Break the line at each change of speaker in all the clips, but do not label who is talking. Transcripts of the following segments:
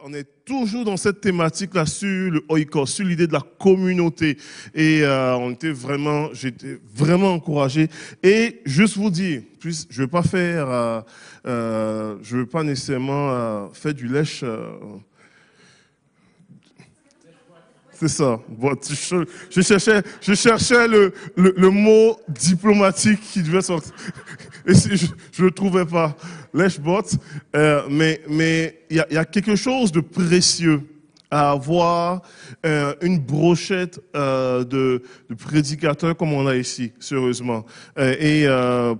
On est toujours dans cette thématique-là sur le oikos, sur l'idée de la communauté. Et j'étais vraiment encouragé. Et juste vous dire, je veux pas nécessairement faire du lèche. C'est ça. Bon, je cherchais le mot diplomatique qui devait sortir. Et je ne le trouvais pas. Lèche-bot. Mais il y a quelque chose de précieux à avoir une brochette de prédicateurs comme on a ici, sérieusement. Je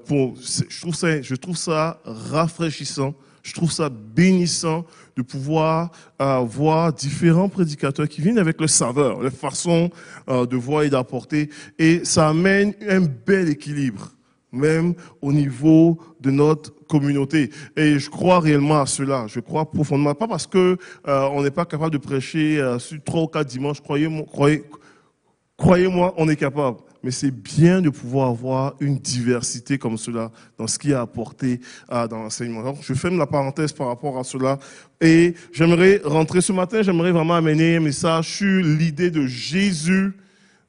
trouve ça rafraîchissant. Je trouve ça bénissant de pouvoir voir différents prédicateurs qui viennent avec le saveur, la façon de voir et d'apporter. Et ça amène un bel équilibre, même au niveau de notre communauté. Et je crois réellement à cela. Je crois profondément. Pas parce que on n'est pas capable de prêcher sur 3 ou 4 dimanches. Croyez-moi, on est capable. Mais c'est bien de pouvoir avoir une diversité comme cela dans ce qui est apporté dans l'enseignement. Donc, je ferme la parenthèse par rapport à cela. Et j'aimerais rentrer ce matin, j'aimerais vraiment amener un message sur l'idée de Jésus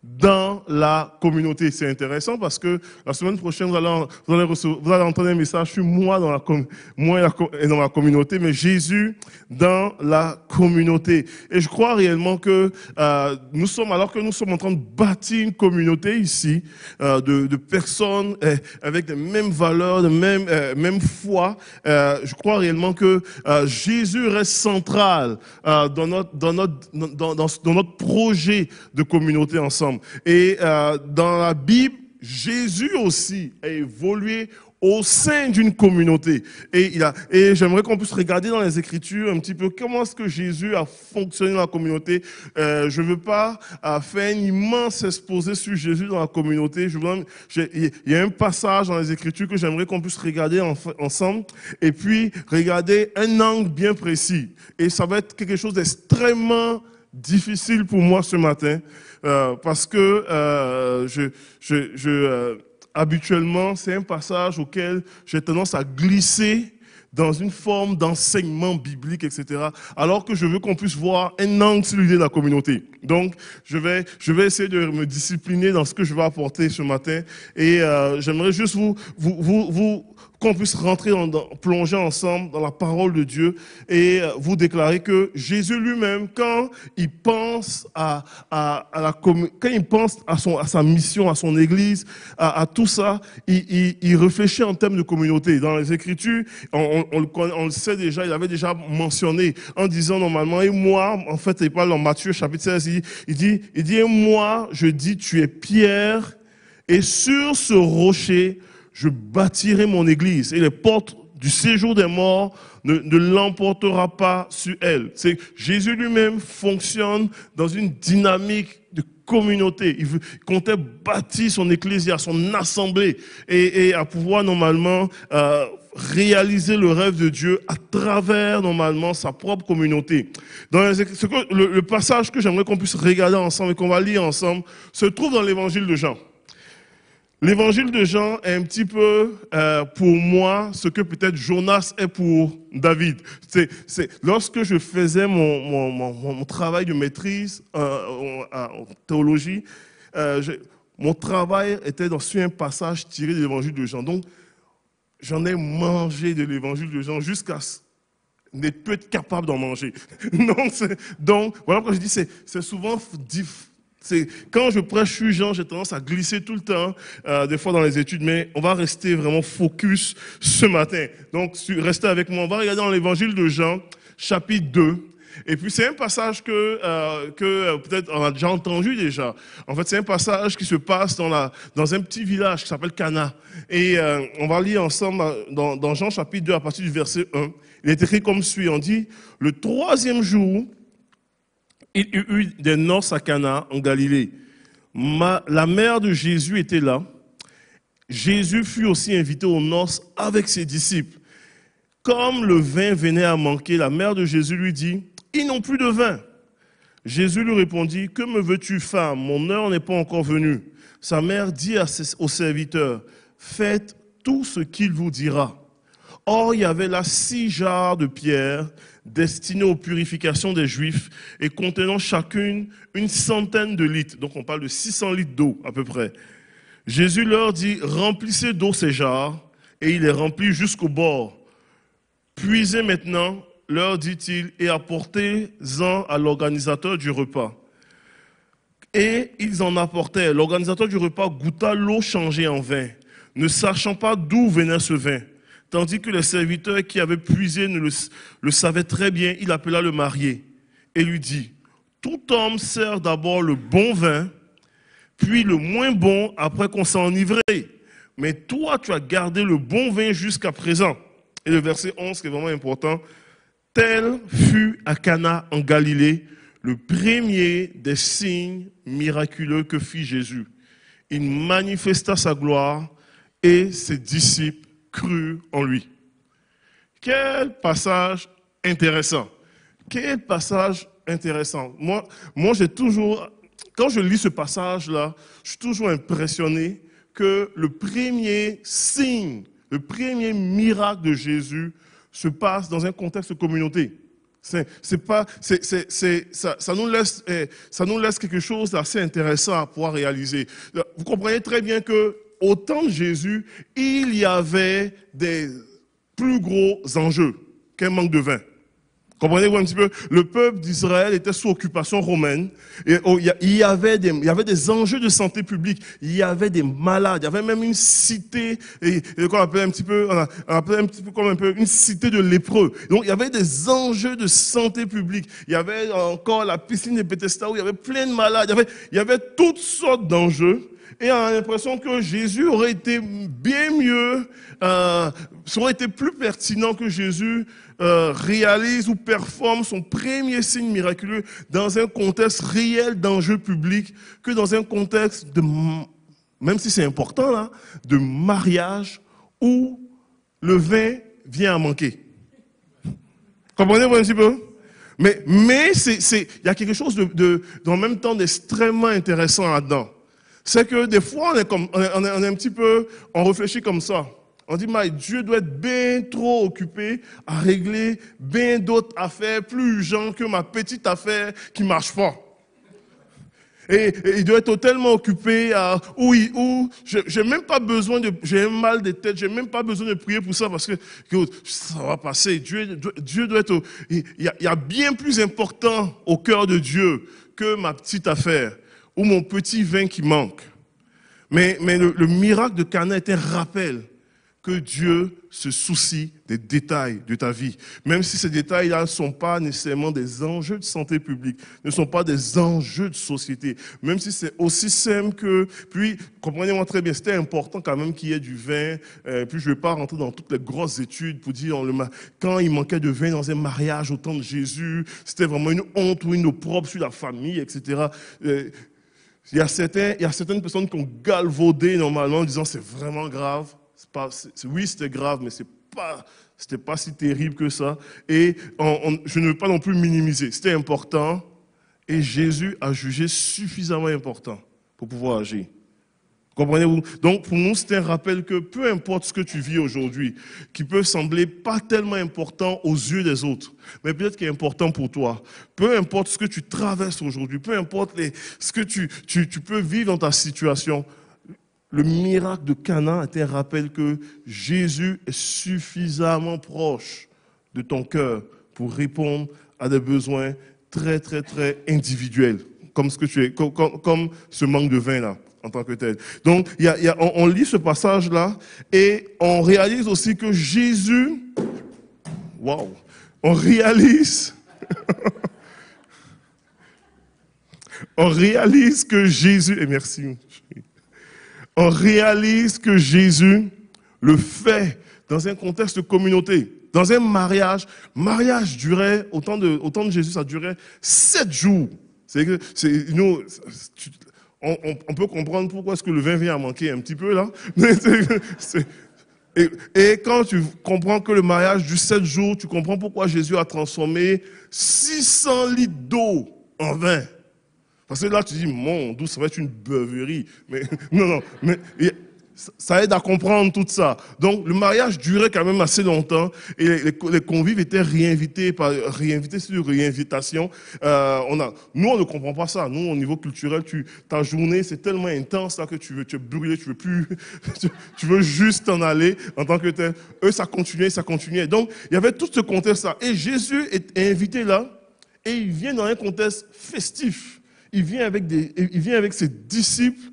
dans la communauté. C'est intéressant parce que la semaine prochaine, vous allez entendre un message sur moi dans la communauté, mais Jésus dans la communauté. Et je crois réellement que alors que nous sommes en train de bâtir une communauté ici, de personnes avec les mêmes valeurs, de même foi, je crois réellement que Jésus reste central dans notre projet de communauté ensemble. Et dans la Bible, Jésus aussi a évolué au sein d'une communauté. Et j'aimerais qu'on puisse regarder dans les Écritures un petit peu comment est-ce que Jésus a fonctionné dans la communauté. Je ne veux pas faire un immense exposé sur Jésus dans la communauté. Il y a un passage dans les Écritures que j'aimerais qu'on puisse regarder ensemble et puis regarder un angle bien précis. Et ça va être quelque chose d'extrêmement difficile pour moi ce matin. Parce que habituellement, c'est un passage auquel j'ai tendance à glisser dans une forme d'enseignement biblique, etc. Alors que je veux qu'on puisse voir un angle sur l'idée de la communauté. Donc, je vais essayer de me discipliner dans ce que je vais apporter ce matin. Et j'aimerais juste qu'on puisse plonger ensemble dans la parole de Dieu et vous déclarer que Jésus lui-même, quand il pense à sa mission, à son église, à tout ça, il réfléchit en termes de communauté. Dans les Écritures, on le sait déjà, il avait déjà mentionné en disant normalement, et moi, en fait, il parle dans Matthieu chapitre 16, il dit, et moi, je dis, tu es Pierre, et sur ce rocher, je bâtirai mon église et les portes du séjour des morts ne l'emportera pas sur elle. C'est Jésus lui-même fonctionne dans une dynamique de communauté. Il comptait bâtir son ecclésia, son assemblée et à pouvoir normalement réaliser le rêve de Dieu à travers normalement sa propre communauté. Le passage que j'aimerais qu'on puisse regarder ensemble et qu'on va lire ensemble se trouve dans l'évangile de Jean. L'évangile de Jean est un petit peu, pour moi, ce que peut-être Jonas est pour David. Lorsque je faisais mon travail de maîtrise en théologie, mon travail était sur un passage tiré de l'évangile de Jean. Donc, j'en ai mangé de l'évangile de Jean jusqu'à n'être plus capable d'en manger. Donc, voilà pourquoi je dis c'est souvent difficile. Quand je prêche sur Jean, j'ai tendance à glisser tout le temps, des fois dans les études, mais on va rester vraiment focus ce matin. Donc, restez avec moi. On va regarder dans l'évangile de Jean, chapitre 2. Et puis, c'est un passage que peut-être on a déjà entendu déjà. En fait, c'est un passage qui se passe dans un petit village qui s'appelle Cana. Et on va lire ensemble dans Jean, chapitre 2, à partir du verset 1. Il est écrit comme suit. On dit, le 3e jour, il y eut des noces à Cana, en Galilée. La mère de Jésus était là. Jésus fut aussi invité aux noces avec ses disciples. Comme le vin venait à manquer, la mère de Jésus lui dit, « Ils n'ont plus de vin. » Jésus lui répondit, « Que me veux-tu, femme? Mon heure n'est pas encore venue. » Sa mère dit aux serviteurs, « Faites tout ce qu'il vous dira. » Or, il y avait là 6 jarres de pierre destinées aux purifications des Juifs et contenant chacune une centaine de litres. Donc, on parle de 600 litres d'eau à peu près. Jésus leur dit, remplissez d'eau ces jarres, et il les remplit jusqu'au bord. Puisez maintenant, leur dit-il, et apportez-en à l'organisateur du repas. Et ils en apportèrent. L'organisateur du repas goûta l'eau changée en vin, ne sachant pas d'où venait ce vin. Tandis que les serviteurs qui avaient puisé le savaient très bien, il appela le marié et lui dit, tout homme sert d'abord le bon vin, puis le moins bon après qu'on s'est enivré. Mais toi, tu as gardé le bon vin jusqu'à présent. Et le verset 11, qui est vraiment important, tel fut à Cana en Galilée le premier des signes miraculeux que fit Jésus. Il manifesta sa gloire et ses disciples crurent en lui. Quel passage intéressant. Quel passage intéressant. Moi j'ai toujours, quand je lis ce passage-là, je suis toujours impressionné que le premier signe, le premier miracle de Jésus se passe dans un contexte de communauté. Ça nous laisse quelque chose d'assez intéressant à pouvoir réaliser. Vous comprenez très bien que au temps de Jésus, il y avait des plus gros enjeux qu'un manque de vin. Comprenez-vous un petit peu? Le peuple d'Israël était sous occupation romaine. Et il y avait des enjeux de santé publique. Il y avait des malades. Il y avait même une cité, qu'on appelait un petit peu comme une cité de lépreux. Donc il y avait des enjeux de santé publique. Il y avait encore la piscine de Bethesda où il y avait plein de malades. Il y avait toutes sortes d'enjeux. Et on a l'impression que Jésus aurait été bien mieux, ça aurait été plus pertinent que Jésus réalise ou performe son premier signe miraculeux dans un contexte réel d'enjeu public que dans un contexte de, même si c'est important là, de mariage où le vin vient à manquer. Comprenez-vous un petit peu? Mais il y a quelque chose en même temps d'extrêmement intéressant là-dedans. C'est que des fois, on est un petit peu, on réfléchit comme ça. On dit, mais Dieu doit être bien trop occupé à régler bien d'autres affaires plus urgentes que ma petite affaire qui ne marche pas. Et il doit être tellement occupé à j'ai même pas besoin j'ai un mal de tête, j'ai même pas besoin de prier pour ça parce que ça va passer. Dieu doit être, il y a bien plus important au cœur de Dieu que ma petite affaire ou mon petit vin qui manque. Mais le miracle de Cana est un rappel que Dieu se soucie des détails de ta vie. Même si ces détails-là ne sont pas nécessairement des enjeux de santé publique, ne sont pas des enjeux de société. Même si c'est aussi simple que... Puis, comprenez-moi très bien, c'était important quand même qu'il y ait du vin. Puis, je ne vais pas rentrer dans toutes les grosses études pour dire quand il manquait de vin dans un mariage au temps de Jésus, c'était vraiment une honte ou une opprobre sur la famille, etc. Il y a certaines personnes qui ont galvaudé normalement en disant c'est vraiment grave. Oui, c'était grave, mais c'était pas si terrible que ça. Et je ne veux pas non plus minimiser. C'était important et Jésus a jugé suffisamment important pour pouvoir agir. Comprenez-vous? Donc, pour nous, c'est un rappel que peu importe ce que tu vis aujourd'hui, qui peut sembler pas tellement important aux yeux des autres, mais peut-être qui est important pour toi. Peu importe ce que tu traverses aujourd'hui, peu importe ce que tu peux vivre dans ta situation, le miracle de Cana est un rappel que Jésus est suffisamment proche de ton cœur pour répondre à des besoins très, très, très individuels, comme ce manque de vin là. En tant que tel. Donc, on lit ce passage-là et on réalise aussi que Jésus, on réalise que Jésus, et merci, on réalise que Jésus le fait dans un contexte de communauté. Dans un mariage durait, au temps de Jésus, ça durait 7 jours. On peut comprendre pourquoi est-ce que le vin vient à manquer un petit peu là. Et quand tu comprends que le mariage dure 7 jours, tu comprends pourquoi Jésus a transformé 600 litres d'eau en vin. Parce que là, tu dis, mon Dieu, ça va être une beuverie. Mais non, mais Ça aide à comprendre tout ça. Donc, le mariage durait quand même assez longtemps et les convives étaient réinvités sur réinvitation. Nous, on ne comprend pas ça. Nous, au niveau culturel, ta journée, c'est tellement intense là, que tu es brûlé, tu veux plus, tu veux juste t'en aller en tant que tel. Eux, ça continuait. Donc, il y avait tout ce contexte-là. Et Jésus est invité là et il vient dans un contexte festif. Il vient avec ses disciples.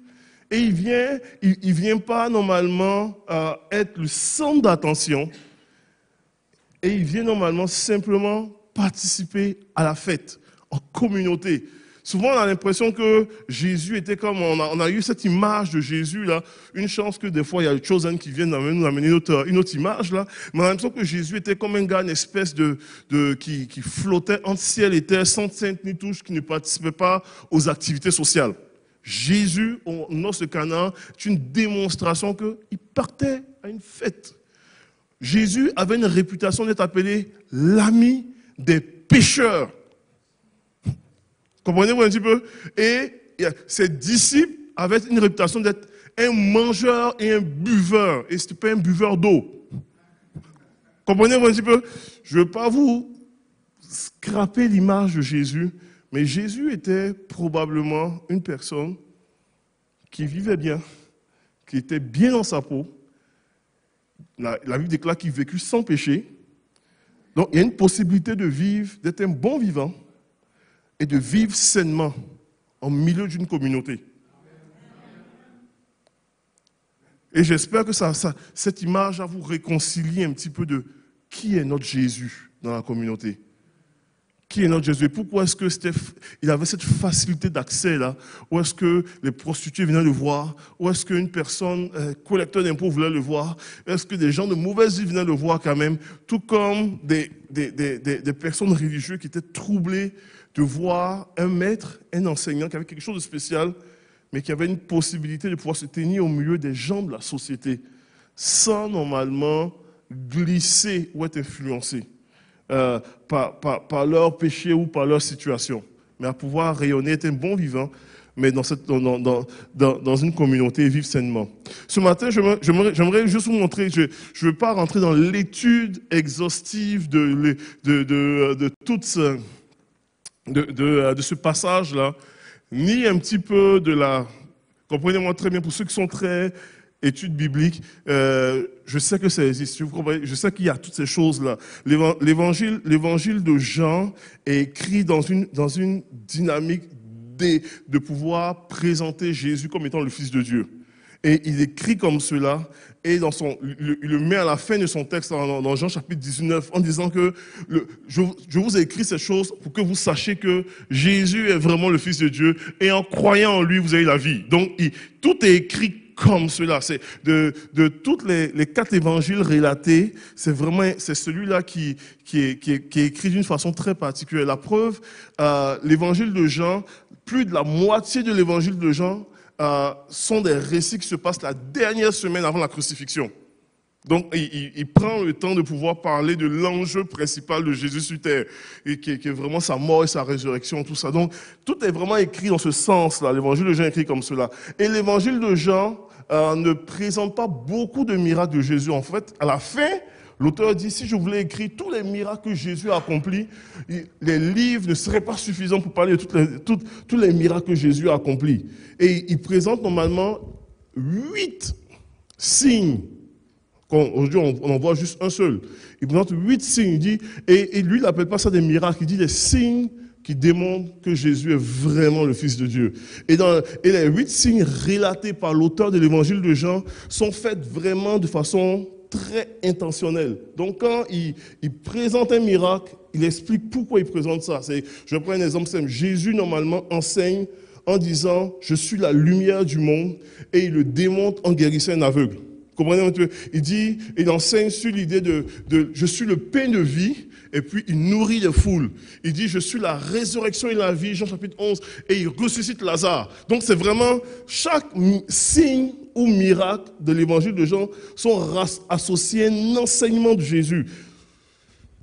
Et il vient pas normalement être le centre d'attention. Et il vient normalement simplement participer à la fête, en communauté. Souvent, on a l'impression que Jésus était comme, on a eu cette image de Jésus là. Une chance que des fois, il y a Chosen qui viennent nous amener une autre image là. Mais on a l'impression que Jésus était comme un gars, une espèce qui flottait entre ciel et terre, sans sainte ni touche, qui ne participait pas aux activités sociales. Jésus, au noces de Cana, est une démonstration qu'il partait à une fête. Jésus avait une réputation d'être appelé l'ami des pécheurs. Comprenez-vous un petit peu? Et ses disciples avaient une réputation d'être un mangeur et un buveur. Et ce n'était pas un buveur d'eau. Comprenez-vous un petit peu? Je ne veux pas vous scraper l'image de Jésus, mais Jésus était probablement une personne qui vivait bien, qui était bien dans sa peau. La Bible déclare qu'il vécut sans péché. Donc, il y a une possibilité de vivre, d'être un bon vivant et de vivre sainement en milieu d'une communauté. Et j'espère que cette image va vous réconcilier un petit peu de qui est notre Jésus dans la communauté. Qui est notre Jésus? Et pourquoi est-ce qu'il avait cette facilité d'accès là? Où est-ce que les prostituées venaient le voir? Où est-ce qu'une personne collecteur d'impôts voulait le voir? Est-ce que des gens de mauvaise vie venaient le voir quand même? Tout comme des personnes religieuses qui étaient troublées de voir un maître, un enseignant qui avait quelque chose de spécial, mais qui avait une possibilité de pouvoir se tenir au milieu des gens de la société, sans normalement glisser ou être influencé. Par leur péché ou par leur situation, mais à pouvoir rayonner, être un bon vivant, mais dans une communauté et vivre sainement. Ce matin, j'aimerais juste vous montrer, je ne veux pas rentrer dans l'étude exhaustive de ce passage-là, ni un petit peu comprenez-moi très bien, pour ceux qui sont très études bibliques, je sais que ça existe, je sais qu'il y a toutes ces choses-là. L'évangile de Jean est écrit dans une dynamique de pouvoir présenter Jésus comme étant le Fils de Dieu. Et il écrit comme cela, et il le met à la fin de son texte dans Jean chapitre 19, en disant que je vous ai écrit ces choses pour que vous sachiez que Jésus est vraiment le Fils de Dieu, et en croyant en lui, vous avez la vie. Donc, tout est écrit comme cela. C'est de toutes les 4 évangiles relatés, c'est celui-là qui est écrit d'une façon très particulière. La preuve, l'évangile de Jean, plus de la moitié de l'évangile de Jean sont des récits qui se passent la dernière semaine avant la crucifixion. Donc, il prend le temps de pouvoir parler de l'enjeu principal de Jésus sur terre, et qui est vraiment sa mort et sa résurrection, tout ça. Donc, tout est vraiment écrit dans ce sens-là. L'évangile de Jean est écrit comme cela. Et l'évangile de Jean ne présente pas beaucoup de miracles de Jésus. En fait, à la fin, l'auteur dit, si je voulais écrire tous les miracles que Jésus a accomplis, les livres ne seraient pas suffisants pour parler de tous les miracles que Jésus a accomplis. Et il présente normalement 8 signes. Aujourd'hui, on en voit juste un seul. Il présente 8 signes. Il dit, et lui, il n'appelle pas ça des miracles. Il dit des signes qui démontrent que Jésus est vraiment le Fils de Dieu. Et les 8 signes relatés par l'auteur de l'évangile de Jean sont faits vraiment de façon très intentionnelle. Donc, quand il présente un miracle, il explique pourquoi il présente ça. Je prends un exemple simple. Jésus, normalement, enseigne en disant « Je suis la lumière du monde » et il le démontre en guérissant un aveugle. Comprenez un peu? Il enseigne sur l'idée de je suis le pain de vie, et puis il nourrit les foules. Il dit je suis la résurrection et la vie, Jean chapitre 11, et il ressuscite Lazare. Donc c'est vraiment chaque signe ou miracle de l'évangile de Jean sont associés à un enseignement de Jésus.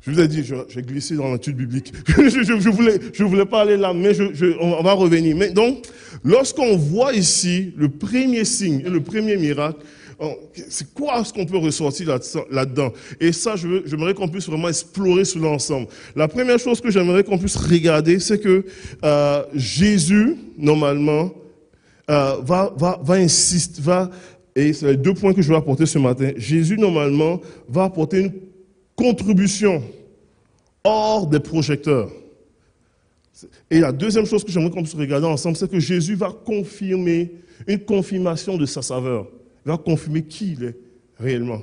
Je vous ai dit, j'ai glissé dans l'étude biblique. je voulais pas aller là, mais on va revenir. Mais donc, lorsqu'on voit ici le premier signe et le premier miracle, c'est quoi ce qu'on peut ressortir là-dedans? Et ça, j'aimerais qu'on puisse vraiment explorer cela ensemble. La première chose que j'aimerais qu'on puisse regarder, c'est que Jésus, normalement, va insister, et c'est les 2 points que je vais apporter ce matin. Jésus, normalement, va apporter une contribution hors des projecteurs. Et la deuxième chose que j'aimerais qu'on puisse regarder ensemble, c'est que Jésus va confirmer une confirmation de sa saveur. Il va confirmer qui il est réellement.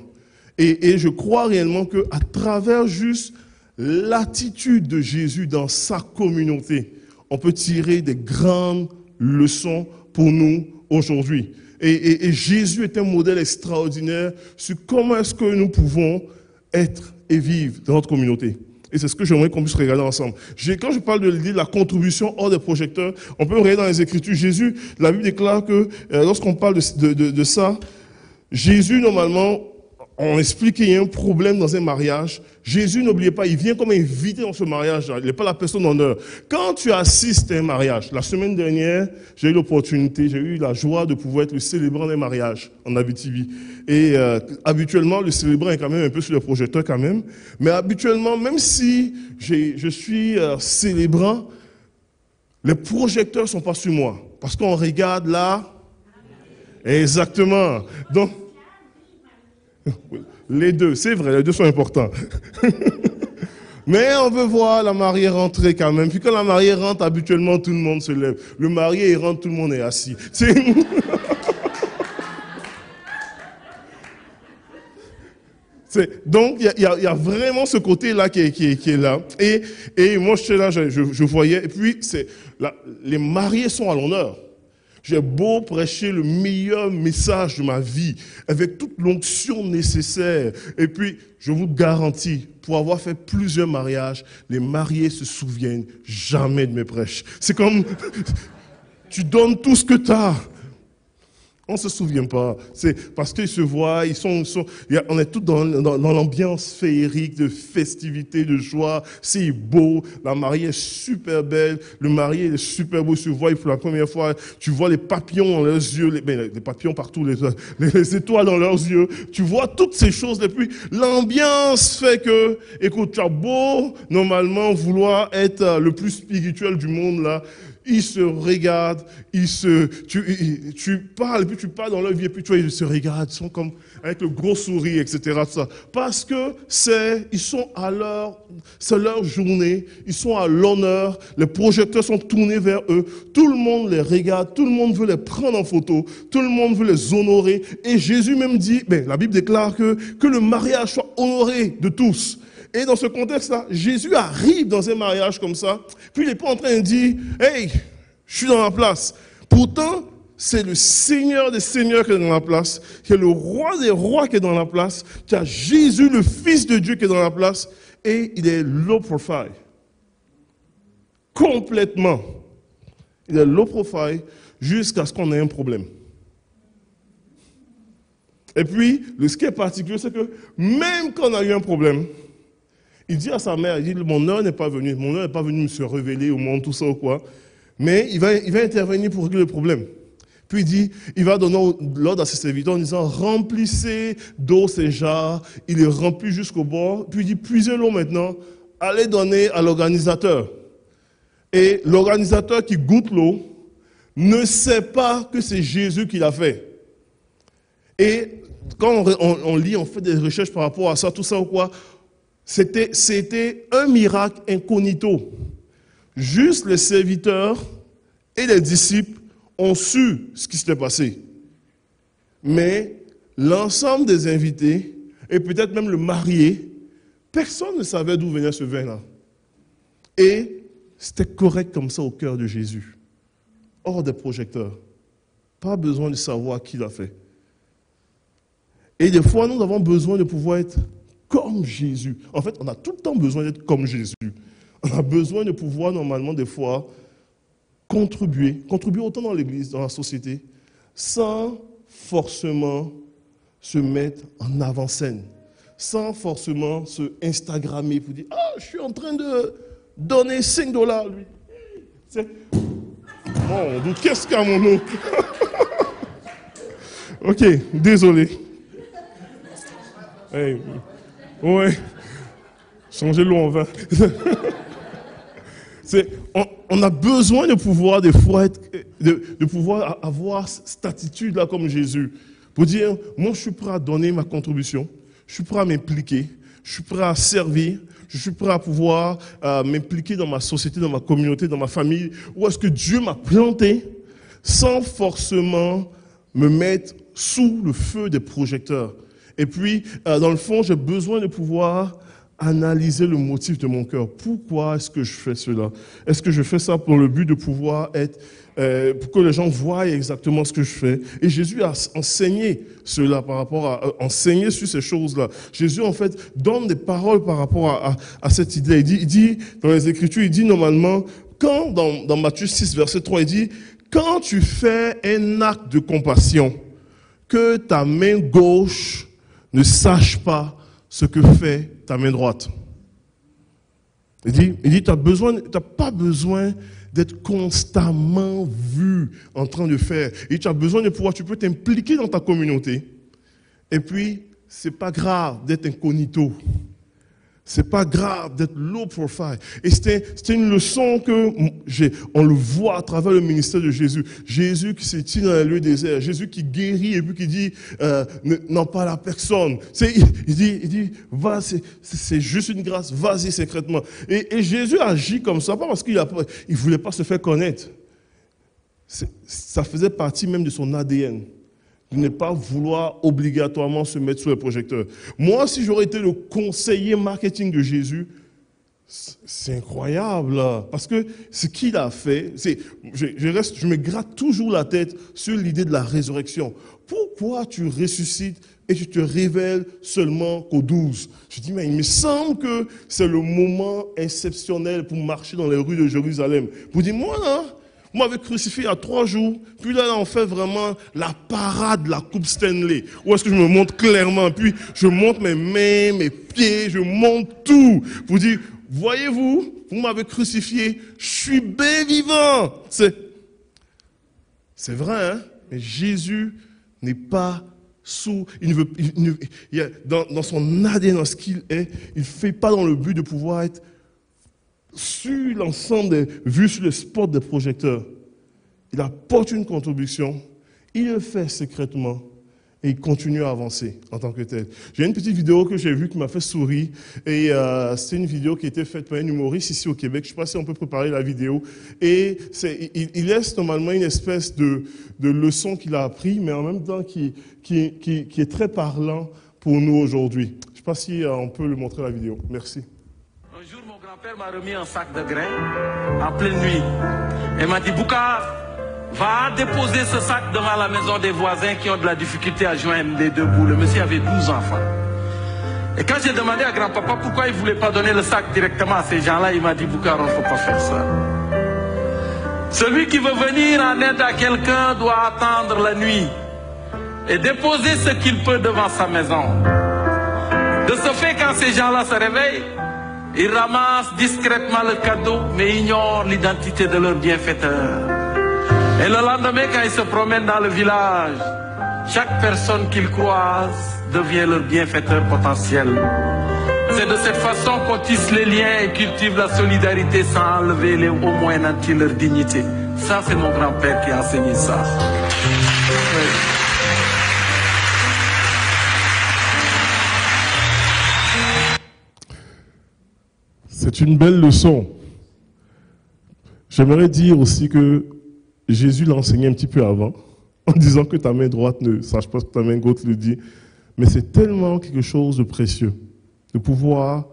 Et je crois réellement qu'à travers juste l'attitude de Jésus dans sa communauté, on peut tirer des grandes leçons pour nous aujourd'hui. Et Jésus est un modèle extraordinaire sur comment est-ce que nous pouvons être et vivre dans notre communauté. Et c'est ce que j'aimerais qu'on puisse regarder ensemble. Quand je parle de la contribution hors des projecteurs, on peut regarder dans les Écritures. Jésus, la Bible déclare que lorsqu'on parle de ça, Jésus, normalement, on explique qu'il y a un problème dans un mariage. Jésus, n'oubliez pas, il vient comme invité dans ce mariage. Il n'est pas la personne d'honneur. Quand tu assistes à un mariage, la semaine dernière, j'ai eu l'opportunité, j'ai eu la joie de pouvoir être le célébrant d'un mariage en Abitibi. Et habituellement, le célébrant est quand même un peu sur le projecteur quand même. Mais habituellement, même si je suis célébrant, les projecteurs ne sont pas sur moi. Parce qu'on regarde là. Exactement. Donc, les deux, c'est vrai, les deux sont importants. Mais on veut voir la mariée rentrer quand même. Puis quand la mariée rentre, habituellement, tout le monde se lève. Le marié, il rentre, tout le monde est assis. Donc, il y a vraiment ce côté-là qui est là. Et moi, j'étais là, je voyais. Et puis, les mariés sont à l'honneur. J'ai beau prêcher le meilleur message de ma vie, avec toute l'onction nécessaire. Et puis, je vous garantis, pour avoir fait plusieurs mariages, les mariés se souviennent jamais de mes prêches. C'est comme, tu donnes tout ce que tu as. On ne se souvient pas. C'est parce qu'ils se voient, on est tous dans l'ambiance féerique de festivité, de joie. C'est beau. La mariée est super belle. Le marié est super beau. Ils se voient pour la première fois. Tu vois les papillons dans leurs yeux. Les papillons partout, les étoiles dans leurs yeux. Tu vois toutes ces choses. Et puis, l'ambiance fait que, écoute, tu as beau, normalement, vouloir être le plus spirituel du monde, là. Ils se regardent, tu parles, et puis tu parles dans leur vie, et puis tu vois, ils se regardent, ils sont comme avec le gros sourire, etc. Tout ça. Parce que ils sont c'est leur journée, ils sont à l'honneur, les projecteurs sont tournés vers eux, tout le monde les regarde, tout le monde veut les prendre en photo, tout le monde veut les honorer. Et Jésus même dit, la Bible déclare que le mariage soit honoré de tous. Et dans ce contexte-là, Jésus arrive dans un mariage comme ça, puis il n'est pas en train de dire « Hey, je suis dans la place ». Pourtant, c'est le Seigneur des Seigneurs qui est dans la place, qui est le Roi des Rois qui est dans la place, qui a Jésus, le Fils de Dieu qui est dans la place, et il est low profile. Complètement. Il est low profile jusqu'à ce qu'on ait un problème. Et puis, ce qui est particulier, c'est que même quand on a eu un problème, il dit à sa mère, il dit, mon heure n'est pas venue me se révéler au monde, tout ça ou quoi. Mais il va intervenir pour régler le problème. Puis il dit, il va donner l'ordre à ses serviteurs en disant, remplissez d'eau ces jarres. Il les remplit jusqu'au bord. Puis il dit, puisez l'eau maintenant, allez donner à l'organisateur. Et l'organisateur qui goûte l'eau ne sait pas que c'est Jésus qui l'a fait. Et quand on lit, on fait des recherches par rapport à ça, tout ça ou quoi, c'était un miracle incognito. Juste les serviteurs et les disciples ont su ce qui s'était passé. Mais l'ensemble des invités, et peut-être même le marié, personne ne savait d'où venait ce vin-là. Et c'était correct comme ça au cœur de Jésus. Hors des projecteurs. Pas besoin de savoir qui l'a fait. Et des fois, nous avons besoin de pouvoir être comme Jésus. En fait, on a tout le temps besoin d'être comme Jésus. On a besoin de pouvoir, normalement, des fois, contribuer autant dans l'Église, dans la société, sans forcément se mettre en avant-scène, sans forcément se Instagrammer pour dire « Ah, je suis en train de donner $5, lui. » Mon Dieu, qu'est-ce qu'il y a, mon nom? Ok, désolé. Hey. Ouais. Changer l'eau en vin. On a besoin de pouvoir, des fois, de pouvoir avoir cette attitude-là comme Jésus. Pour dire, moi, je suis prêt à donner ma contribution. Je suis prêt à m'impliquer. Je suis prêt à servir. Je suis prêt à pouvoir m'impliquer dans ma société, dans ma communauté, dans ma famille. Où est-ce que Dieu m'a planté sans forcément me mettre sous le feu des projecteurs. Et puis, dans le fond, j'ai besoin de pouvoir analyser le motif de mon cœur. Pourquoi est-ce que je fais cela? Est-ce que je fais ça pour le but de pouvoir être, pour que les gens voient exactement ce que je fais? Et Jésus a enseigné cela par rapport à, enseigné sur ces choses-là. Jésus, en fait, donne des paroles par rapport à cette idée. Il dit, dans les Écritures, il dit normalement, quand, dans Matthieu 6, verset 3, il dit, quand tu fais un acte de compassion, que ta main gauche ne sache pas ce que fait ta main droite. Il dit, tu n'as pas besoin d'être constamment vu en train de faire. Et tu as besoin de pouvoir, tu peux t'impliquer dans ta communauté. Et puis, c'est pas grave d'être incognito. C'est pas grave d'être low profile. Et c'était une leçon que on le voit à travers le ministère de Jésus. Jésus qui se tient dans les lieux déserts. Jésus qui guérit et puis qui dit, n'en parle à personne. Il dit, va, c'est juste une grâce, vas-y secrètement. Et Jésus agit comme ça, pas parce qu'il voulait pas se faire connaître. Ça faisait partie même de son ADN. De ne pas vouloir obligatoirement se mettre sous les projecteurs. Moi, si j'aurais été le conseiller marketing de Jésus, c'est incroyable, là, parce que ce qu'il a fait, je me gratte toujours la tête sur l'idée de la résurrection. Pourquoi tu ressuscites et tu te révèles seulement qu'au 12? Je dis, mais il me semble que c'est le moment exceptionnel pour marcher dans les rues de Jérusalem. Pour dire, moi, là, vous m'avez crucifié il y a 3 jours, puis là, on fait vraiment la parade de la coupe Stanley. Où est-ce que je me montre clairement, puis je montre mes mains, mes pieds, je montre tout. Pour dire, voyez-vous, vous m'avez crucifié, je suis bien vivant. C'est vrai, hein? Mais Jésus n'est pas sous, dans son ADN, dans ce qu'il est, il ne fait pas dans le but de pouvoir être sur l'ensemble des vues sur le spot des projecteurs. Il apporte une contribution, il le fait secrètement et il continue à avancer en tant que tel. J'ai une petite vidéo que j'ai vue qui m'a fait sourire et c'est une vidéo qui a été faite par un humoriste ici au Québec. Je ne sais pas si on peut préparer la vidéo. Et il laisse normalement une espèce de leçon qu'il a appris, mais en même temps qui est très parlant pour nous aujourd'hui. Je ne sais pas si on peut le montrer la vidéo. Merci.
Un jour, mon grand-père m'a remis un sac de grains en pleine nuit. Il m'a dit, Bouka, va déposer ce sac devant la maison des voisins qui ont de la difficulté à joindre les deux bouts. Le monsieur avait 12 enfants. Et quand j'ai demandé à grand-papa pourquoi il ne voulait pas donner le sac directement à ces gens-là, il m'a dit, Bouka, il ne faut pas faire ça. Celui qui veut venir en aide à quelqu'un doit attendre la nuit et déposer ce qu'il peut devant sa maison. De ce fait, quand ces gens-là se réveillent, ils ramassent discrètement le cadeau, mais ignorent l'identité de leur bienfaiteur. Et le lendemain, quand ils se promènent dans le village, chaque personne qu'ils croisent devient leur bienfaiteur potentiel. C'est de cette façon qu'on tisse les liens et cultive la solidarité sans enlever au moins nantir leur dignité. Ça, c'est mon grand-père qui a enseigné ça. Oui.
C'est une belle leçon. J'aimerais dire aussi que Jésus l'a enseigné un petit peu avant, en disant que ta main droite ne sache pas ce que ta main gauche le dit. Mais c'est tellement quelque chose de précieux, de pouvoir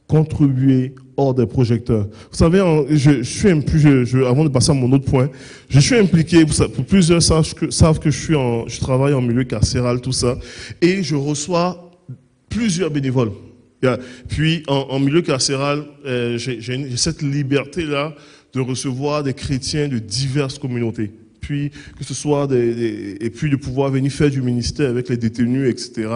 contribuer hors des projecteurs. Vous savez, avant de passer à mon autre point, je suis impliqué, pour plusieurs savent que je travaille en milieu carcéral, tout ça, et je reçois plusieurs bénévoles. Puis, en milieu carcéral, j'ai cette liberté-là de recevoir des chrétiens de diverses communautés. Puis, que ce soit et puis de pouvoir venir faire du ministère avec les détenus, etc.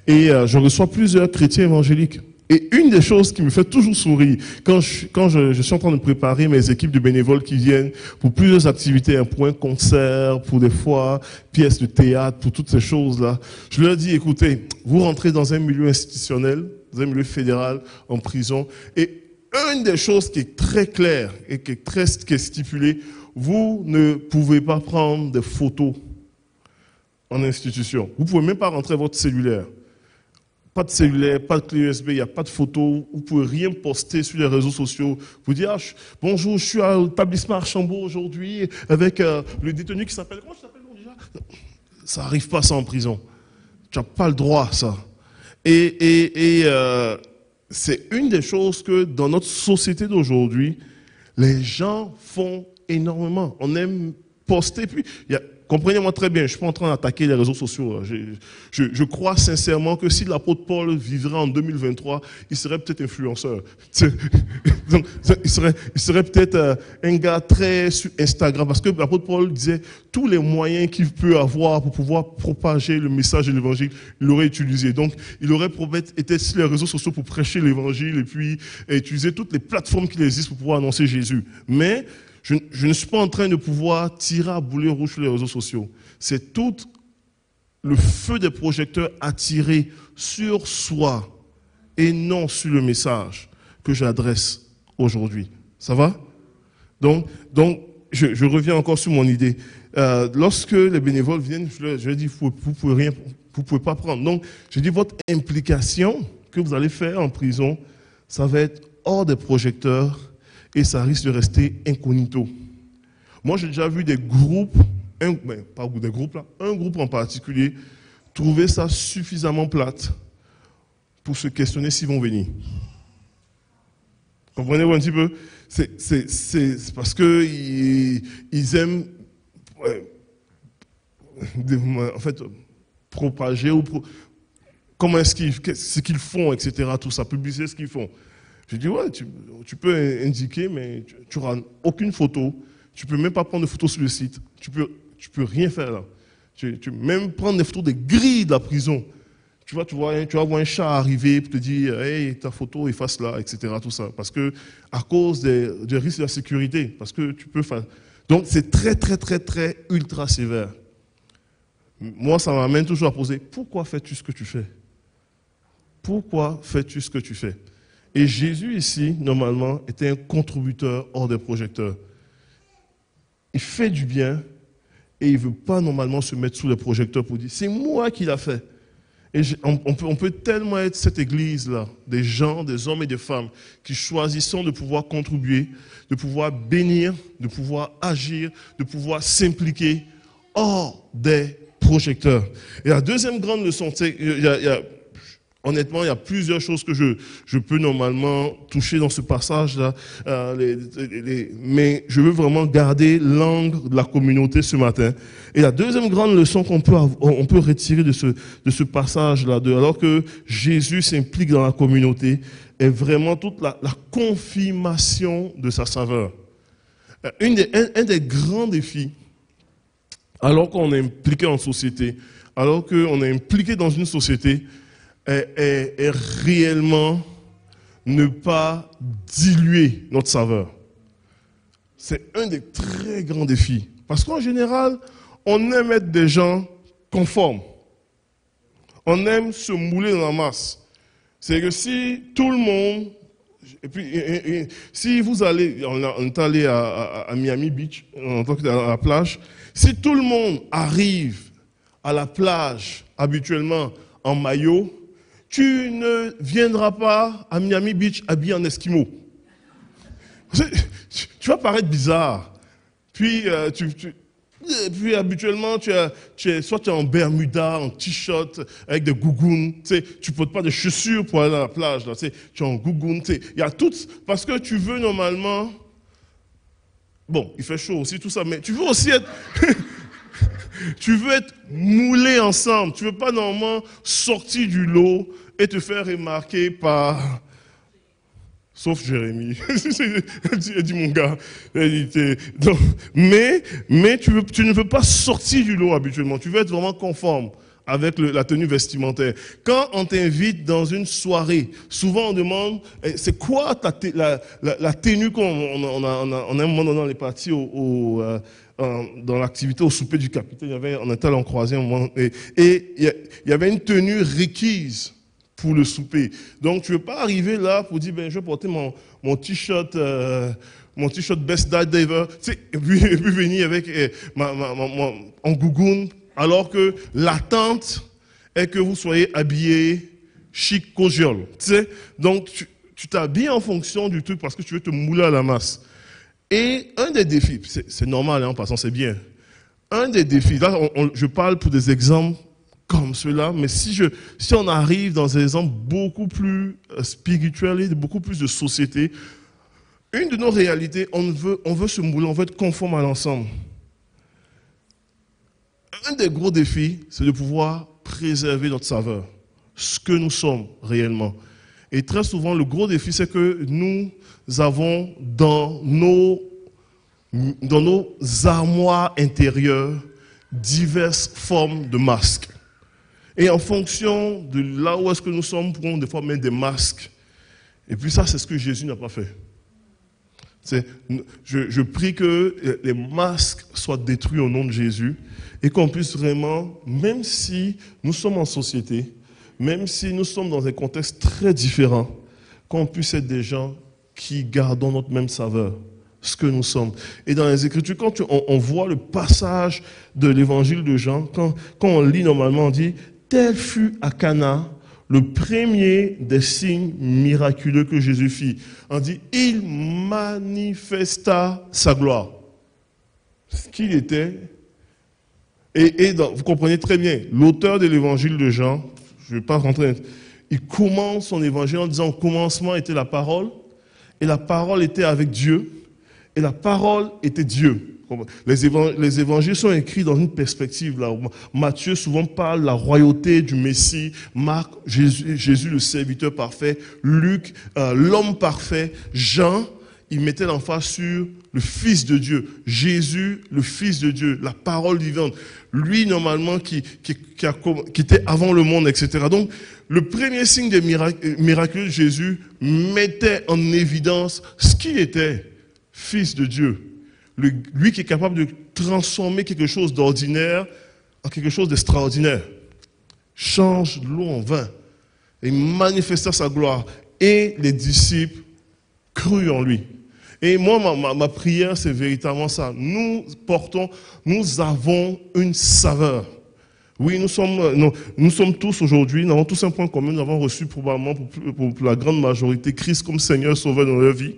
Et je reçois plusieurs chrétiens évangéliques. Et une des choses qui me fait toujours sourire, quand je suis en train de préparer mes équipes de bénévoles qui viennent pour plusieurs activités, pour un concert, pour des fois pièces de théâtre, pour toutes ces choses-là, je leur dis, écoutez, vous rentrez dans un milieu institutionnel, dans un milieu fédéral, en prison, et une des choses qui est très claire et qui est stipulée, vous ne pouvez pas prendre des photos en institution. Vous ne pouvez même pas rentrer votre cellulaire. Pas de cellulaire, pas de clé USB, il n'y a pas de photo. Vous ne pouvez rien poster sur les réseaux sociaux. Vous dites, bonjour, je suis à l'établissement Archambault aujourd'hui avec le détenu qui s'appelle... Comment tu t'appelles déjà? Ça n'arrive pas ça en prison. Tu n'as pas le droit à ça. Et c'est une des choses que dans notre société d'aujourd'hui, les gens font énormément. On aime poster. Puis, comprenez-moi très bien, je ne suis pas en train d'attaquer les réseaux sociaux. Je crois sincèrement que si l'apôtre Paul vivrait en 2023, il serait peut-être influenceur. Donc, il serait peut-être un gars très sur Instagram. Parce que l'apôtre Paul disait tous les moyens qu'il peut avoir pour pouvoir propager le message de l'évangile, il l'aurait utilisé. Donc, il aurait peut-être été sur les réseaux sociaux pour prêcher l'évangile et puis utiliser toutes les plateformes qui existent pour pouvoir annoncer Jésus. Mais je ne suis pas en train de pouvoir tirer à boulet rouge sur les réseaux sociaux. C'est tout le feu des projecteurs attiré sur soi et non sur le message que j'adresse aujourd'hui. Ça va? Donc je reviens encore sur mon idée. Lorsque les bénévoles viennent, je leur dis, vous pouvez pas prendre. Donc, je dis, votre implication que vous allez faire en prison, ça va être hors des projecteurs et ça risque de rester incognito. Moi, j'ai déjà vu des groupes, pas des groupes là, un groupe en particulier, trouver ça suffisamment plate pour se questionner s'ils vont venir. Comprenez-vous un petit peu? C'est parce qu'ils aiment, en fait, propager ou comment est-ce qu'ils font, etc. Tout ça, publier ce qu'ils font. Je dis, ouais, tu peux indiquer, mais tu n'auras aucune photo. Tu ne peux même pas prendre de photos sur le site. Tu peux rien faire là. Même prendre des photos des grilles de la prison. Tu vas voir un chat arriver et te dire, hey, ta photo, efface là, etc. Tout ça. Parce que, à cause des risques de la sécurité, parce que tu peux faire. Donc, c'est très, très, très, très ultra sévère. Moi, ça m'amène toujours à poser, pourquoi fais-tu ce que tu fais? Pourquoi fais-tu ce que tu fais? Et Jésus, ici, normalement, était un contributeur hors des projecteurs. Il fait du bien et il ne veut pas normalement se mettre sous les projecteurs pour dire, c'est moi qui l'a fait. Et on peut tellement être cette église-là, des gens, des hommes et des femmes qui choisissons de pouvoir contribuer, de pouvoir bénir, de pouvoir agir, de pouvoir s'impliquer hors des projecteurs. Et la deuxième grande leçon, c'est honnêtement, il y a plusieurs choses que je peux normalement toucher dans ce passage-là, mais je veux vraiment garder l'angle de la communauté ce matin. Et la deuxième grande leçon qu'on peut retirer de ce passage-là, alors que Jésus s'implique dans la communauté, est vraiment toute la confirmation de sa saveur. Un des grands défis, alors qu'on est impliqué en société, alors qu'on est impliqué dans une société, est réellement ne pas diluer notre saveur. C'est un des très grands défis. Parce qu'en général, on aime être des gens conformes. On aime se mouler dans la masse. C'est que si tout le monde... Et puis, si vous allez... On est allé à Miami Beach, en tant que à la plage. Si tout le monde arrive à la plage, habituellement, en maillot, tu ne viendras pas à Miami Beach habillé en esquimau. Tu vas paraître bizarre. Puis, puis habituellement, soit tu es en bermuda, en t-shirt, avec des gougounes. Tu ne portes pas de chaussures pour aller à la plage. Là, tu es en gougoune. Il y a tout. Parce que tu veux normalement... Bon, il fait chaud aussi, tout ça, mais tu veux aussi être... Tu veux être moulé ensemble. Tu ne veux pas normalement sortir du lot et te faire remarquer par... Sauf Jérémy. Il dit mon gars. Donc, mais tu ne veux pas sortir du lot habituellement. Tu veux être vraiment conforme avec la tenue vestimentaire. Quand on t'invite dans une soirée, souvent on demande, c'est quoi la tenue qu'on a un moment donné, on est parti dans l'activité au souper du capitaine, on était allé en croisé un moment, et il y avait une tenue requise pour le souper. Donc tu ne veux pas arriver là pour dire, je vais porter mon t-shirt best dad ever, tu sais, et puis venir avec en gougoune, alors que l'attente est que vous soyez habillé chic, casual. Tu sais? Donc, tu t'habilles en fonction du truc parce que tu veux te mouler à la masse. Et un des défis, c'est normal, en passant, c'est bien. Un des défis, là, je parle pour des exemples comme ceux-là, mais si on arrive dans des exemples beaucoup plus spirituels et beaucoup plus de société, une de nos réalités, on veut se mouler, on veut être conforme à l'ensemble. Un des gros défis, c'est de pouvoir préserver notre saveur, ce que nous sommes réellement. Et très souvent, le gros défi, c'est que nous avons dans nos armoires intérieures diverses formes de masques. Et en fonction de là où est-ce que nous sommes, nous pouvons des fois mettre des masques. Et puis ça, c'est ce que Jésus n'a pas fait. Je prie que les masques soient détruits au nom de Jésus et qu'on puisse vraiment, même si nous sommes en société, même si nous sommes dans un contexte très différent, qu'on puisse être des gens qui gardons notre même saveur, ce que nous sommes. Et dans les Écritures, quand on voit le passage de l'évangile de Jean, quand on lit normalement, on dit « Tel fut à Cana le premier des signes miraculeux que Jésus fit. » On dit « Il manifesta sa gloire. » Ce qu'il était. Et vous comprenez très bien, l'auteur de l'évangile de Jean, je ne vais pas rentrer, il commence son évangile en disant « Au commencement était la parole, et la parole était avec Dieu, et la parole était Dieu. » Les évangiles sont écrits dans une perspective. Là. Matthieu souvent parle de la royauté du Messie. Marc, Jésus le serviteur parfait. Luc, l'homme parfait. Jean, il mettait l'emphase sur le Fils de Dieu. Jésus, le Fils de Dieu, la parole vivante. Lui, normalement, qui était avant le monde, etc. Donc, le premier signe des miraculeux de Jésus mettait en évidence ce qu'il était, Fils de Dieu. Lui qui est capable de transformer quelque chose d'ordinaire en quelque chose d'extraordinaire. Change l'eau en vin et manifesta sa gloire. Et les disciples crurent en lui. Et moi, ma prière, c'est véritablement ça. Nous avons une saveur. Oui, nous sommes tous aujourd'hui, nous avons tous un point commun, nous avons reçu probablement pour la grande majorité Christ comme Seigneur Sauveur dans leur vie.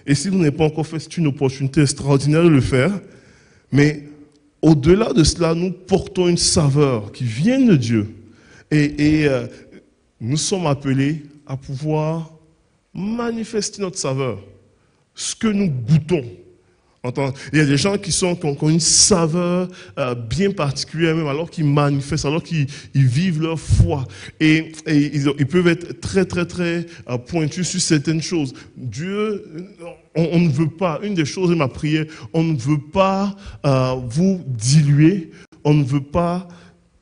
Et si vous n'avez pas encore fait, c'est une opportunité extraordinaire de le faire. Mais au-delà de cela, nous portons une saveur qui vient de Dieu. Et nous sommes appelés à pouvoir manifester notre saveur, ce que nous goûtons. Il y a des gens qui ont une saveur bien particulière, même alors qu'ils manifestent, alors qu'ils vivent leur foi. Et ils peuvent être très, très, très pointus sur certaines choses. Dieu, on ne veut pas, une des choses de ma prière, on ne veut pas vous diluer, on ne veut pas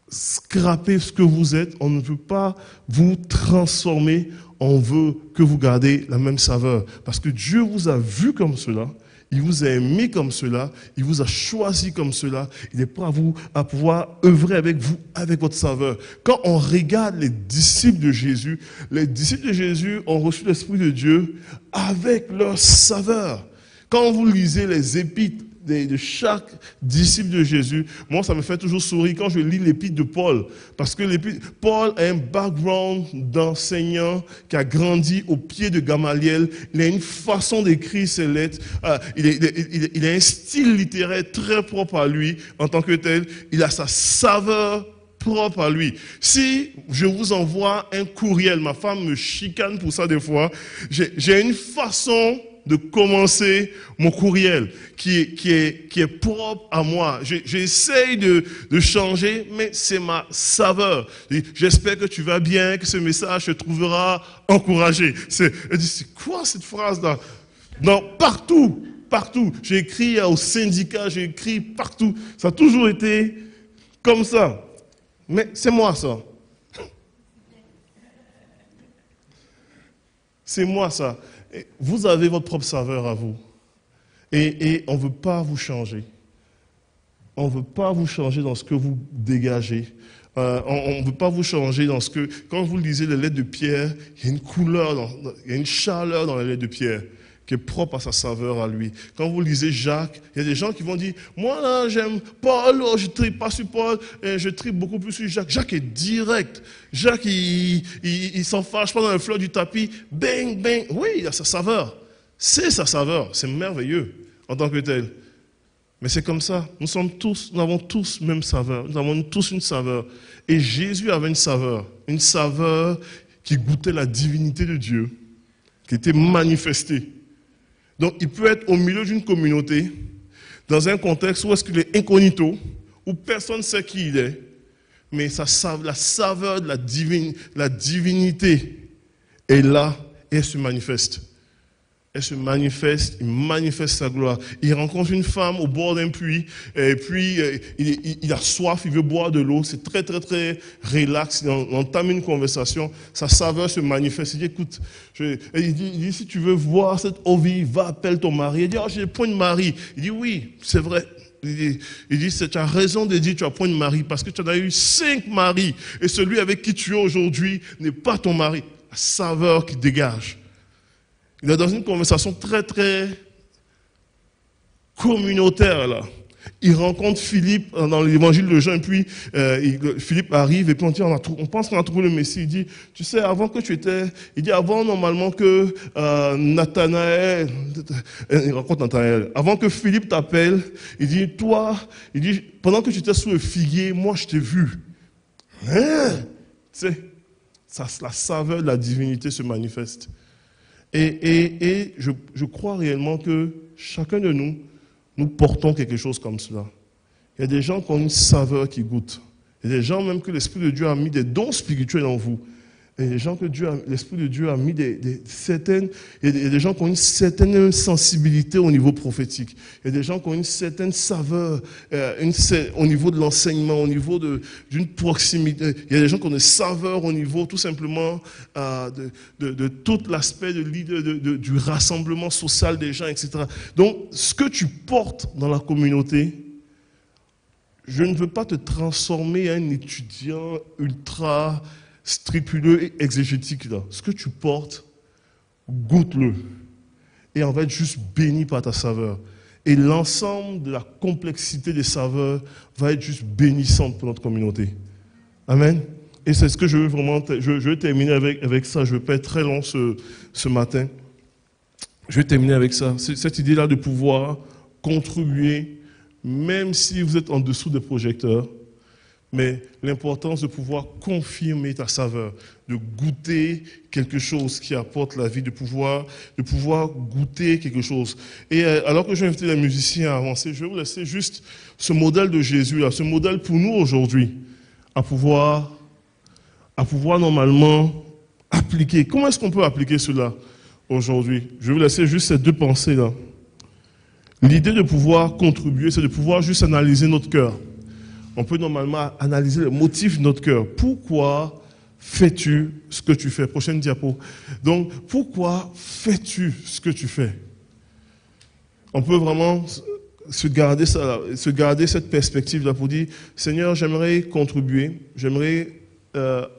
scraper ce que vous êtes, on ne veut pas vous transformer, on veut que vous gardez la même saveur. Parce que Dieu vous a vu comme cela. Il vous a aimé comme cela, il vous a choisi comme cela, il est prêt à pouvoir œuvrer avec vous, avec votre saveur. Quand on regarde les disciples de Jésus ont reçu l'Esprit de Dieu avec leur saveur. Quand vous lisez les épîtres de chaque disciple de Jésus, moi ça me fait toujours sourire quand je lis l'épître de Paul, parce que Paul a un background d'enseignant qui a grandi au pied de Gamaliel, il a une façon d'écrire ses lettres, il a un style littéraire très propre à lui en tant que tel, il a sa saveur propre à lui. Si je vous envoie un courriel, ma femme me chicane pour ça des fois, j'ai une façon de commencer mon courriel qui est propre à moi. J'essaye de changer, mais c'est ma saveur. J'espère que tu vas bien, que ce message te trouvera encouragé. Elle dit, c'est quoi cette phrase-là? Non, partout. J'ai écrit au syndicat, j'ai écrit partout. Ça a toujours été comme ça. Mais c'est moi ça. C'est moi ça. Vous avez votre propre saveur à vous. Et on ne veut pas vous changer. On ne veut pas vous changer dans ce que vous dégagez. On ne veut pas vous changer dans ce que... Quand vous lisez les lettres de Pierre, il y a une couleur, il y a une chaleur dans les lettres de Pierre qui est propre à sa saveur à lui. Quand vous lisez Jacques, il y a des gens qui vont dire « Moi là, j'aime Paul, je ne tripe pas sur Paul, je tripe beaucoup plus sur Jacques. » Jacques est direct. Jacques, il s'en fâche pas dans le fleur du tapis. Bang, bang. Oui, il a sa saveur. C'est sa saveur. C'est merveilleux en tant que tel. Mais c'est comme ça. Nous avons tous même saveur. Nous avons tous une saveur. Et Jésus avait une saveur qui goûtait la divinité de Dieu, qui était manifestée. Donc, il peut être au milieu d'une communauté, dans un contexte où est-ce qu'il est incognito, où personne ne sait qui il est, mais la saveur de la divinité est là et elle se manifeste. Elle se manifeste, il manifeste sa gloire. Il rencontre une femme au bord d'un puits, et puis il a soif, il veut boire de l'eau. C'est très, très, très relax. Il entame une conversation. Sa saveur se manifeste. Il dit, écoute, il dit, si tu veux voir cette eau vive, va, appelle ton mari. Il dit, oh, j'ai point de mari. Il dit, oui, c'est vrai. Il dit, tu as raison de dire, tu as point de mari, parce que tu en as eu 5 maris, et celui avec qui tu es aujourd'hui n'est pas ton mari. La saveur qui dégage. Il est dans une conversation très, très communautaire, là. Il rencontre Philippe dans l'évangile de Jean, et puis Philippe arrive, et puis on pense qu'on a trouvé le Messie. Il dit, tu sais, avant que tu étais... Il dit, avant, normalement, que Nathanaël... Il rencontre Nathanaël. Avant que Philippe t'appelle, il dit, toi... Il dit, pendant que tu étais sous le figuier, moi, je t'ai vu. Hein? Tu sais, la saveur de la divinité se manifeste. Et je crois réellement que chacun de nous, nous portons quelque chose comme cela. Il y a des gens qui ont une saveur qui goûte. Il y a des gens même que l'Esprit de Dieu a mis des dons spirituels en vous. Il y a des gens que l'Esprit de Dieu a mis certaines... Il y a des gens qui ont une certaine sensibilité au niveau prophétique. Il y a des gens qui ont une certaine saveur au niveau de l'enseignement, au niveau d'une proximité. Il y a des gens qui ont une saveur au niveau tout simplement de tout l'aspect du rassemblement social des gens, etc. Donc, ce que tu portes dans la communauté, je ne veux pas te transformer en un étudiant ultra... scrupuleux et exégétique là. Ce que tu portes, goûte-le. Et on va être juste béni par ta saveur. Et l'ensemble de la complexité des saveurs va être juste bénissante pour notre communauté. Amen. Et c'est ce que je veux vraiment... Je vais terminer avec ça. Je ne vais pas être très long ce matin. Je vais terminer avec ça. Cette idée-là de pouvoir contribuer, même si vous êtes en dessous des projecteurs, mais l'importance de pouvoir confirmer ta saveur, de goûter quelque chose qui apporte la vie, de pouvoir goûter quelque chose. Et alors que je vais inviter les musiciens à avancer, je vais vous laisser juste ce modèle de Jésus, là, ce modèle pour nous aujourd'hui, à pouvoir normalement appliquer. Comment est-ce qu'on peut appliquer cela aujourd'hui? Je vais vous laisser juste ces 2 pensées-là. L'idée de pouvoir contribuer, c'est de pouvoir juste analyser notre cœur. On peut normalement analyser le motif de notre cœur. Pourquoi fais-tu ce que tu fais? Prochaine diapo. Donc, pourquoi fais-tu ce que tu fais? On peut vraiment se garder cette perspective-là pour dire, Seigneur, j'aimerais contribuer, j'aimerais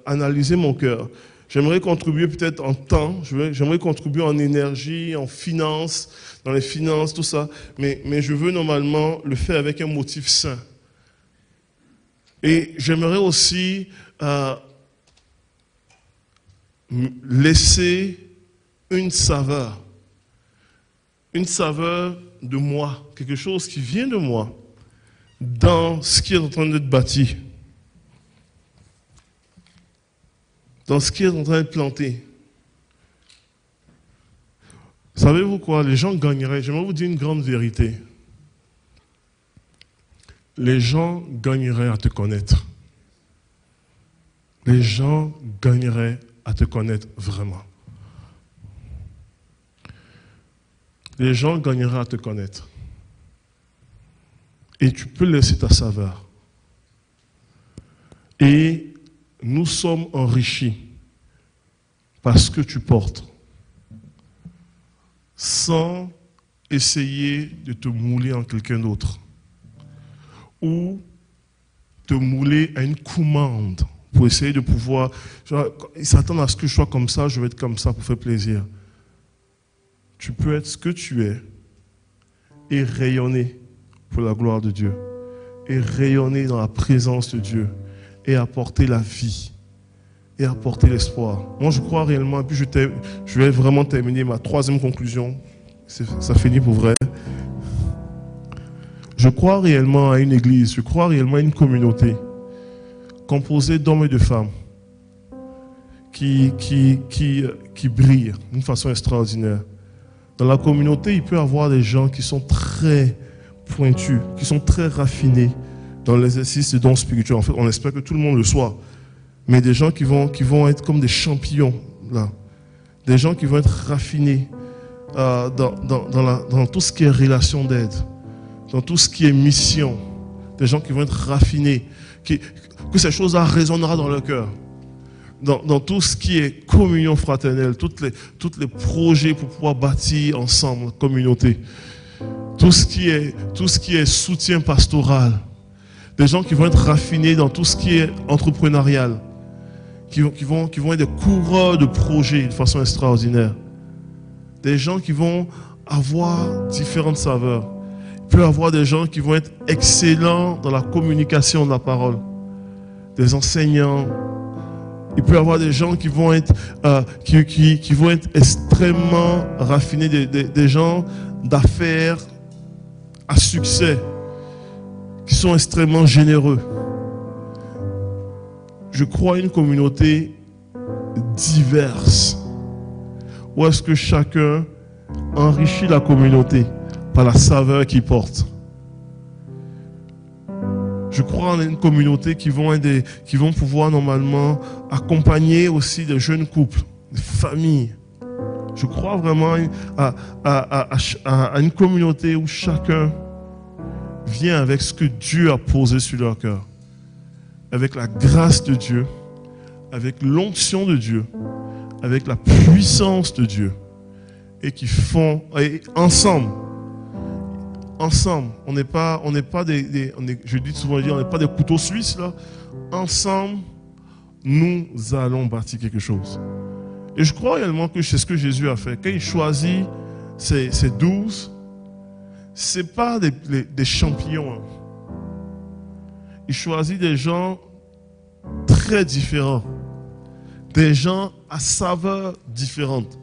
analyser mon cœur. J'aimerais contribuer peut-être en temps, j'aimerais contribuer en énergie, en finance, dans les finances, tout ça. Mais je veux normalement le faire avec un motif sain. Et j'aimerais aussi laisser une saveur de moi, quelque chose qui vient de moi, dans ce qui est en train d'être bâti, dans ce qui est en train d'être planté. Savez-vous quoi? Les gens gagneraient. J'aimerais vous dire une grande vérité. Les gens gagneraient à te connaître. Les gens gagneraient à te connaître vraiment. Les gens gagneraient à te connaître. Et tu peux laisser ta saveur. Et nous sommes enrichis par ce que tu portes, sans essayer de te mouler en quelqu'un d'autre ou te mouler à une commande pour essayer de pouvoir... Ils s'attendent à ce que je sois comme ça, je vais être comme ça pour faire plaisir. Tu peux être ce que tu es et rayonner pour la gloire de Dieu et rayonner dans la présence de Dieu et apporter la vie et apporter l'espoir. Moi, je crois réellement, et puis je vais vraiment terminer ma troisième conclusion. Ça finit pour vrai. Je crois réellement à une église, je crois réellement à une communauté composée d'hommes et de femmes qui brillent d'une façon extraordinaire. Dans la communauté, il peut y avoir des gens qui sont très pointus, qui sont très raffinés dans l'exercice des dons spirituels. En fait, on espère que tout le monde le soit. Mais des gens qui vont être comme des champions, là. Des gens qui vont être raffinés dans tout ce qui est relation d'aide, dans tout ce qui est mission. Des gens qui vont être raffinés, que ces choses-là résonnera dans leur cœur. Dans tout ce qui est communion fraternelle, tous les projets pour pouvoir bâtir ensemble la communauté. Tout ce qui est soutien pastoral. Des gens qui vont être raffinés dans tout ce qui est entrepreneurial. Qui vont être des coureurs de projets de façon extraordinaire. Des gens qui vont avoir différentes saveurs. Il peut y avoir des gens qui vont être excellents dans la communication de la parole. Des enseignants. Il peut y avoir des gens qui vont être, qui vont être extrêmement raffinés, des gens d'affaires à succès, qui sont extrêmement généreux. Je crois à une communauté diverse, où est-ce que chacun enrichit la communauté par la saveur qu'il porte. Je crois en une communauté qui vont pouvoir normalement accompagner aussi des jeunes couples, des familles. Je crois vraiment à une communauté où chacun vient avec ce que Dieu a posé sur leur cœur. Avec la grâce de Dieu, avec l'onction de Dieu, avec la puissance de Dieu. Et qui font, et ensemble, on n'est pas je dis souvent, on n'est pas des couteaux suisses là. Ensemble, nous allons bâtir quelque chose. Et je crois réellement que c'est ce que Jésus a fait. Quand il choisit ses 12, c'est pas des champions. Il choisit des gens très différents, des gens à saveur différente,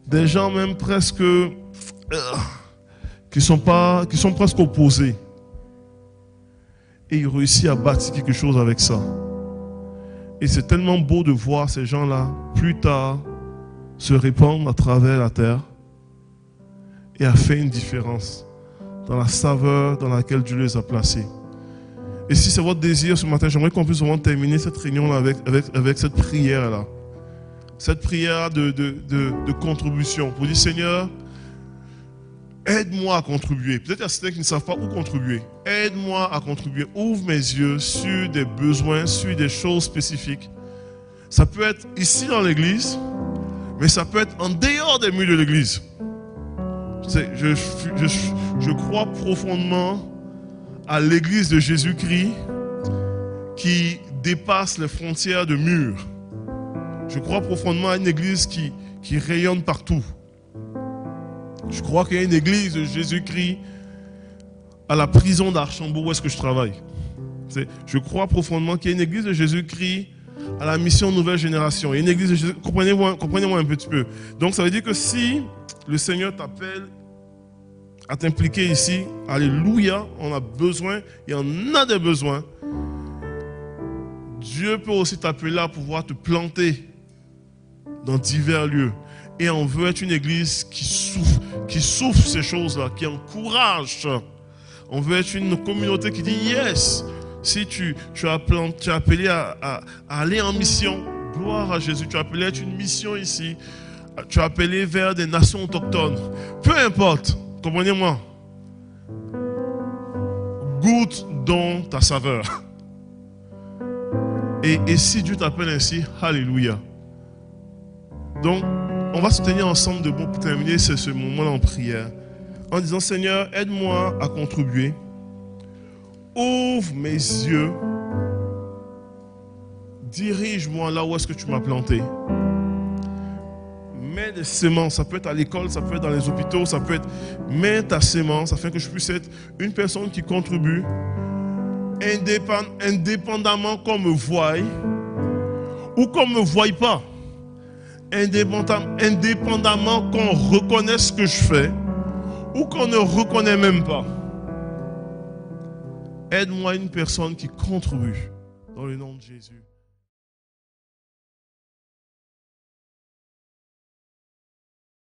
des gens même presque qui sont presque opposés. Et il réussit à bâtir quelque chose avec ça. Et c'est tellement beau de voir ces gens-là, plus tard, se répandre à travers la terre et à faire une différence dans la saveur dans laquelle Dieu les a placés. Et si c'est votre désir ce matin, j'aimerais qu'on puisse vraiment terminer cette réunion-là avec cette prière-là. Cette prière de contribution. Pour dire, Seigneur, aide-moi à contribuer. Peut-être qu'il y a certains qui ne savent pas où contribuer. Aide-moi à contribuer. Ouvre mes yeux sur des besoins, sur des choses spécifiques. Ça peut être ici dans l'église, mais ça peut être en dehors des murs de l'église. Je crois profondément à l'église de Jésus-Christ qui dépasse les frontières de murs. Je crois profondément à une église qui rayonne partout. Je crois qu'il y a une église de Jésus-Christ à la prison d'Archambault où est-ce que je travaille. Je crois profondément qu'il y a une église de Jésus-Christ à la mission Nouvelle Génération. Il y a une église de Jésus. Comprenez-moi un petit peu. Donc ça veut dire que si le Seigneur t'appelle à t'impliquer ici, alléluia, on a besoin, il y en a des besoins. Dieu peut aussi t'appeler à pouvoir te planter dans divers lieux. Et on veut être une église qui souffre ces choses-là, qui encourage. On veut être une communauté qui dit yes. Si tu es appelé à aller en mission, gloire à Jésus, tu es appelé à être une mission ici, tu es appelé vers des nations autochtones. Peu importe, comprenez-moi. Goûte donc ta saveur. Et si Dieu t'appelle ainsi, alléluia. Donc, on va se tenir ensemble debout pour terminer ce moment-là en prière. En disant, Seigneur, aide-moi à contribuer. Ouvre mes yeux. Dirige-moi là où est-ce que tu m'as planté. Mets des semences, ça peut être à l'école, ça peut être dans les hôpitaux, ça peut être... Mets ta sémence afin que je puisse être une personne qui contribue indépendamment qu'on me voie ou qu'on ne me voie pas. Indépendamment qu'on reconnaisse ce que je fais ou qu'on ne reconnaît même pas. Aide-moi une personne qui contribue dans le nom de Jésus.